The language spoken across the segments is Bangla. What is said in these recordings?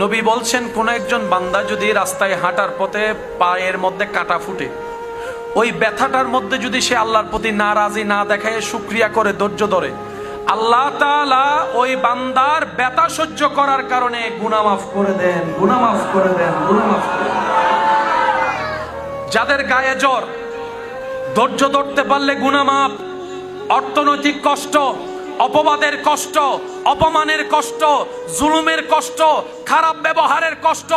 নবী বলছেন, কোন একজন বান্দা যদি রাস্তায় হাঁটার পথে পায়ের মধ্যে কাটা ফুটে, ওই ব্যথাটার মধ্যে যদি সে আল্লাহর প্রতি নারাজি না দেখায়, শুকরিয়া করে, ধৈর্য ধরে, আল্লাহ তাআলা ওই বান্দার ব্যথা সহ্য করার কারণে গুনাহ মাফ করে দেন, গুনাহ মাফ করে দেন, গুনাহ মাফ করে দেন। যাদের গায়ে জ্বর, ধৈর্য ধরতে পারলে গুনাহ মাফ। অর্থনৈতিক কষ্ট, অপবাদের কষ্ট, অপমানের কষ্ট, জুলুমের কষ্ট, খারাপ ব্যবহারের কষ্ট,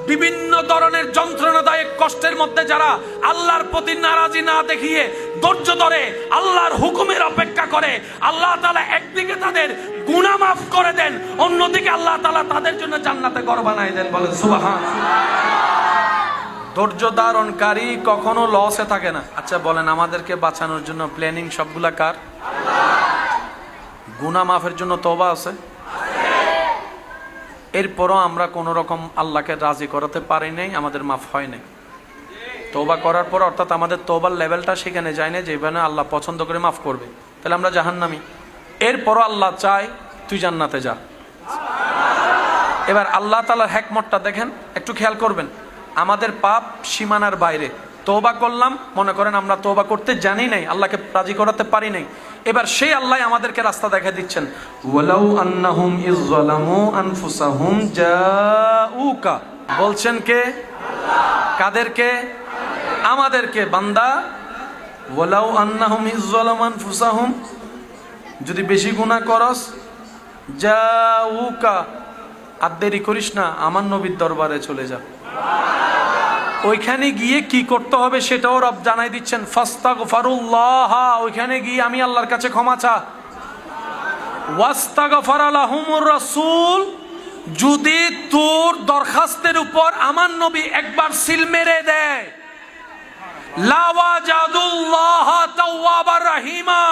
বিভিন্ন ধরনের যন্ত্রণাদায়ক কষ্টের মধ্যে যারা আল্লাহর প্রতি নারাজি না দেখিয়ে ধৈর্য ধরে, আল্লাহর হুকুমের অপেক্ষা করে, আল্লাহ তাআলা একদিকে তাদের গুনাহ মাফ করে দেন, অন্যদিকে আল্লাহ তাআলা তাদের জন্য জান্নাতে ঘর বানায় দেন। বলেন সুবহানাল্লাহ। ধৈর্য ধারণকারী কখনো লসে থাকে না। আচ্ছা বলেন, আমাদেরকে বাঁচানোর জন্য প্ল্যানিং সবগুলা কার? গুনাহ মাফের জন্য তওবা আছে, এরপরও আমরা কোন রকম আল্লাহকে রাজি করাতে পারি নাই, আমাদের মাফ হয় নাই। তওবা করার পর, অর্থাৎ আমাদের তওবার লেভেলটা সেখানে যায় না যেখানে আল্লাহ পছন্দ করে মাফ করবে, তাহলে আমরা জাহান্নামী। এরপরও আল্লাহ চায় তুই জান্নাতে যা। এবার আল্লাহ তাআলার হিকমতটা দেখেন, একটু খেয়াল করবেন। আমাদের পাপ সীমানার বাইরে, তওবা করলাম, মনে করেন আমরা তওবা করতে জানি নাই, আল্লাহকে রাজি করাতে পারি নাই, এবার সেই আল্লাহ আমাদেরকে রাস্তা দেখায় দিচ্ছেন। ওয়ালাউ আন্নাহুম ইযলামু আনফুসাহুম জাউকা, বলছেন কে? কাদেরকে? আমাদেরকে। বান্দা, ওয়ালাউ আন্নাহুম ইযলামু আনফুসাহুম, যদি বেশি গুনাহ করস, জাউকা, আর দেরি করিস না, আমার নবীর দরবারে চলে যা। ওইখানে গিয়ে কি করতে হবে সেটাও রব জানাই দিচ্ছেন। ফাস্তাগফিরুল্লাহ, ওইখানে গিয়ে আমি আল্লাহর কাছে ক্ষমা চা। ওয়াস্তাগফারা লাহুমুর রাসূল, যদি তোর দরখাস্তের উপর আমার নবী একবার সিল মেরে দেয়, লাওয়াজাদুল্লাহ তাওয়াবার রহিমা,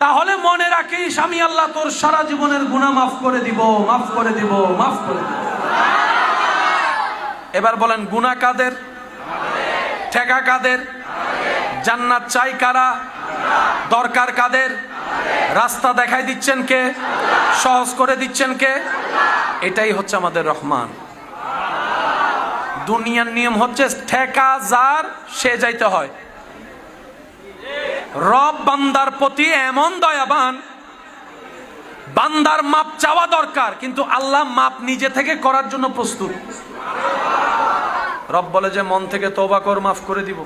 তাহলে মনে রাখিস আমি আল্লাহ তোর সারা জীবনের গুনাহ মাফ করে দিব, মাফ করে দিব, মাফ করে দিব। এবার বলেন, গুনাহ কাদের? ঠেকা কাদের? জান্নাত চাই কারা? দরকার কাদের? রাস্তা দেখাই দিচ্ছেন কে? সহজ করে দিচ্ছেন কে? এটাই হচ্ছে আমাদের রহমান। দুনিয়ার নিয়ম হচ্ছে ঠেকা যার সে যাইতে হয়। রব বান্দার প্রতি এমন দয়াবান, বান্দার মাপ চাওয়া দরকার, কিন্তু আল্লাহ মাপ নিজে থেকে করার জন্য প্রস্তুত। রব বলে যে মন থেকে তওবা কর, মাফ করে দিব।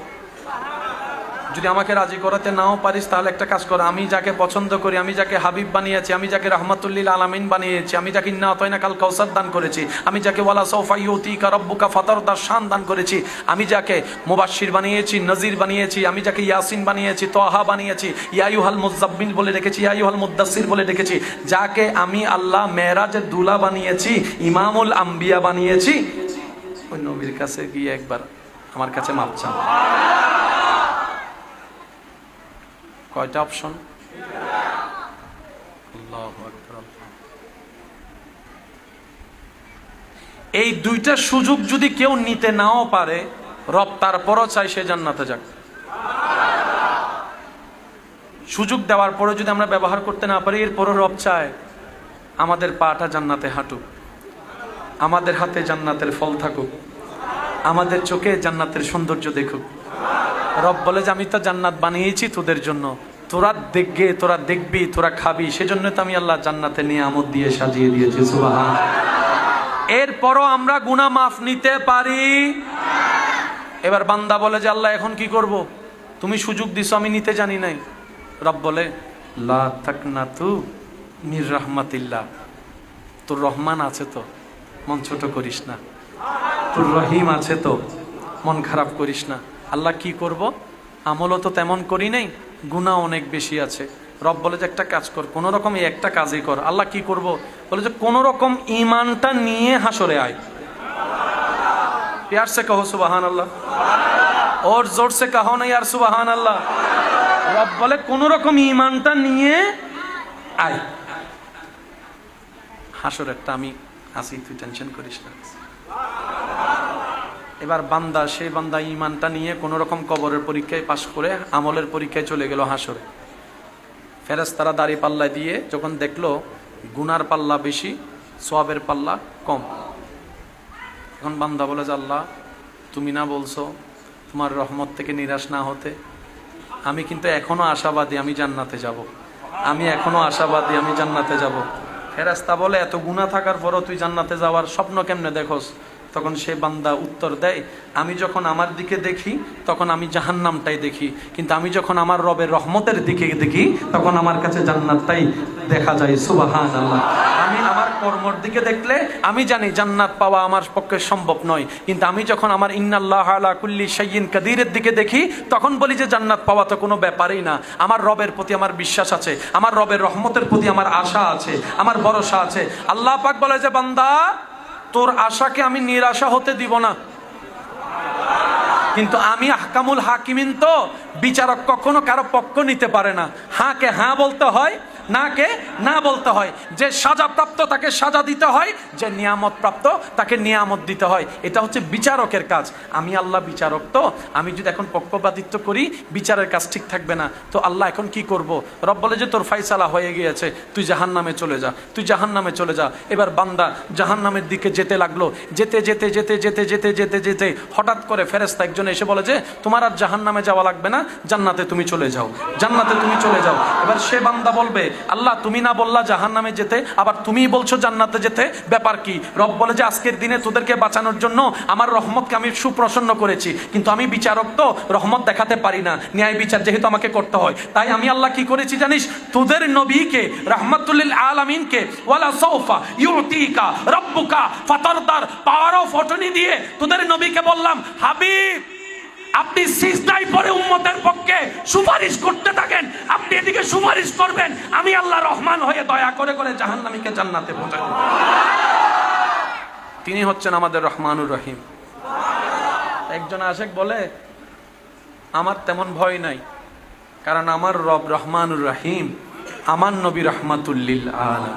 যদি আমাকে রাজি করাতে নাও পারিস, তাহলে একটা কাজ কর, আমি যাকে পছন্দ করি, আমি যাকে হাবিব বানিয়েছি, আমি যাকে রাহমাতুল লিল আলামিন বানিয়েছি, আমি যাকে ইন্না আতাইনা কাল কাউসার দান করেছি, আমি যাকে ওয়ালা সাউফা ইউতিকা রাব্বুকা ফাতারদার শান দান করেছি, আমি যাকে মুবাশশির বানিয়েছি, নজির বানিয়েছি, আমি যাকে ইয়াসিন বানিয়েছি, তাহা বানিয়েছি, ইয়া আইয়ুহাল মুযাম্মিল বলে রেখেছি, ইয়া আইয়ুহাল মুদ্দাসসির বলে রেখেছি, যাকে আমি আল্লাহ মেরাজের দুলা বানিয়েছি, ইমামুল আম্বিয়া বানিয়েছি, ওই নবীর কাছে গিয়ে একবার আমার কাছে মাপ চান। কয়টা অপশন? আল্লাহু আকবার। এই দুইটা সুযোগ যদি কেউ নিতে নাও পারে, রব তারপরও চাই সে জান্নাতে যাক। সুযোগ দেওয়ার পরে যদি আমরা ব্যবহার করতে না পারি, এরপরও রব চায় আমাদের পাটা জান্নাতে হাঁটুক, আমাদের হাতে জান্নাতের ফল থাকুক, আমাদের চোখে জান্নাতের সৌন্দর্য দেখুক। রব বলে যে আমি তো জান্নাত বানিয়েছি তোদের জন্য, তোরা দেখবে, তোরা দেখবি, তোরা খাবি, সেজন্য তো আমি আল্লাহ জান্নাতে নিয়ামত দিয়ে সাজিয়ে দিয়েছি। সুবহানাল্লাহ। এরপরও আমরা গুনাহ মাফ নিতে পারি। এবার বান্দা বলে যে আল্লাহ এখন কি করব, তুমি সুযোগ দিছো আমি নিতে জানি নাই। রব বলে লা তাকনাতু মির রাহমাতিল্লাহ, তোর রহমান আছে তো, মন ছোট করিস না, তোর রহিম আছে তো, মন খারাপ করিস না। আল্লাহ কি করব, আমলও তো তেমন করি নাই, গুনাহ অনেক বেশি আছে। রব বলে যে একটা কাজ কর, কোন রকম এই একটা কাজই কর। আল্লাহ কি করব, বলে যে কোন রকম ঈমানটা নিয়ে হাসরে আয়। प्यार से कहो सुबहान अल्लाह, और जोर से कहो ना यार सुबहान अल्लाह। রব বলে কোন রকম ঈমানটা নিয়ে আয়, হাসরেরটা আমি আসি, তুই টেনশন করিস না। এবার বান্দা, সেই বান্দা ঈমানটা নিয়ে কোন রকম কবরের পরীক্ষায় পাশ করে আমলের পরীক্ষায় চলে গেল হাসরে। ফেরেশতারা দাড়ি পাল্লা দিয়ে যখন দেখলো গুনার পাল্লা বেশি, সওয়াবের পাল্লা কম, এখন বান্দা বলে যে আল্লাহ তুমি না বলছো তোমার রহমত থেকে নিরাশ না হতে, আমি কিন্তু এখনো আশাবাদী আমি জান্নাতে যাব, আমি এখনো আশাবাদী আমি জান্নাতে যাব। ফেরেশতা বলে এত গুনাহ থাকার পরও তুই জান্নাতে যাওয়ার স্বপ্ন কেমনে দেখোস? তখন সে বান্দা উত্তর দেয়, আমি যখন আমার দিকে দেখি তখন আমি জাহান্নামটাই দেখি, কিন্তু আমি যখন আমার রবের রহমতের দিকে দেখি তখন আমার কাছে জান্নাতটাই দেখা যায়। সুবহানাল্লাহ। আমি আমার কর্মর দিকে দেখলে আমি জানি জান্নাত পাওয়া আমার পক্ষে সম্ভব নয়, কিন্তু আমি যখন আমার ইন্নাল্লাহ আলা কুল্লি শাইইন কাদিরের দিকে দেখি তখন বলি যে জান্নাত পাওয়া তো কোনো ব্যাপারই না। আমার রবের প্রতি আমার বিশ্বাস আছে, আমার রবের রহমতের প্রতি আমার আশা আছে, আমার ভরসা আছে। আল্লাহ পাক বলে যে বান্দা তোর আশাকে আমি নিরাশা হতে দিব না, কিন্তু আমি আহকামুল হাকিমিন, তো বিচারক কখনো কারো পক্ষ নিতে পারে না। হ্যাঁ কে হ্যাঁ বলতে হয়, না কে না বলতে হয়। যে সাজা প্রাপ্ত তাকে সাজা দিতে হয়, যে নিয়ামত প্রাপ্ত তাকে নিয়ামত দিতে হয়। এটা হচ্ছে বিচারকের কাজ। আমি আল্লাহ বিচারক, তো আমি যদি এখন পক্ষপাতিত্ব করি বিচারের কাজ ঠিক থাকবে না। তো আল্লাহ এখন কি করব? রব বলে যে তোর ফাইসালা হয়ে গিয়েছে, তুই জাহান্নামে চলে যা, তুই জাহান্নামে চলে যা। এবার বান্দা জাহান্নামের দিকে যেতে লাগলো। যেতে যেতে যেতে যেতে যেতে যেতে যেতে হঠাৎ করে ফেরেশতা একজন এসে বলে যে তোমার আর জাহান্নামে যাওয়া লাগবে না, জান্নাতে তুমি চলে যাও, জান্নাতে তুমি চলে যাও। এবার সে বান্দা বলবে আল্লাহ তুমি না বললা জাহান্নামে যেতে, আবার তুমিই বলছো জান্নাতে যেতে, ব্যাপার কি? রব বলে যে আজকের দিনে তোদেরকে বাঁচানোর জন্য আমার রহমতকে আমি সুপ্রসন্ন করেছি, কিন্তু আমি বিচারক, তো রহমত দেখাতে পারি না, ন্যায় বিচার যেহেতু আমাকে করতে হয়। তাই আমি আল্লাহ কি করেছি জানিস? তোদের নবীকে রাহমাতুল লিল আলামিনকে ওয়ালা সাউফা ইউতিকা রাব্বুকা ফাতারদার পাওয়ার অফ অটর্নি দিয়ে তোদের নবীকে বললাম, হাবিব আপনি সিজদায় পড়ে উম্মতের পক্ষে সুপারিশ করতে থাকেন, আপনি এদিকে সুপারিশ করবেন, আমি আল্লাহ রহমান হয়ে দয়া করে করে জাহান্নামীকে জান্নাতে পৌঁছাবো। তিনি হচ্ছেন আমাদের রহমানুর রহিম। একজন আশেক বলে আমার তেমন ভয় নাই, কারণ আমার রব রহমানুর রহিম, আমার নবী রহমাতুল লিল আলামিন।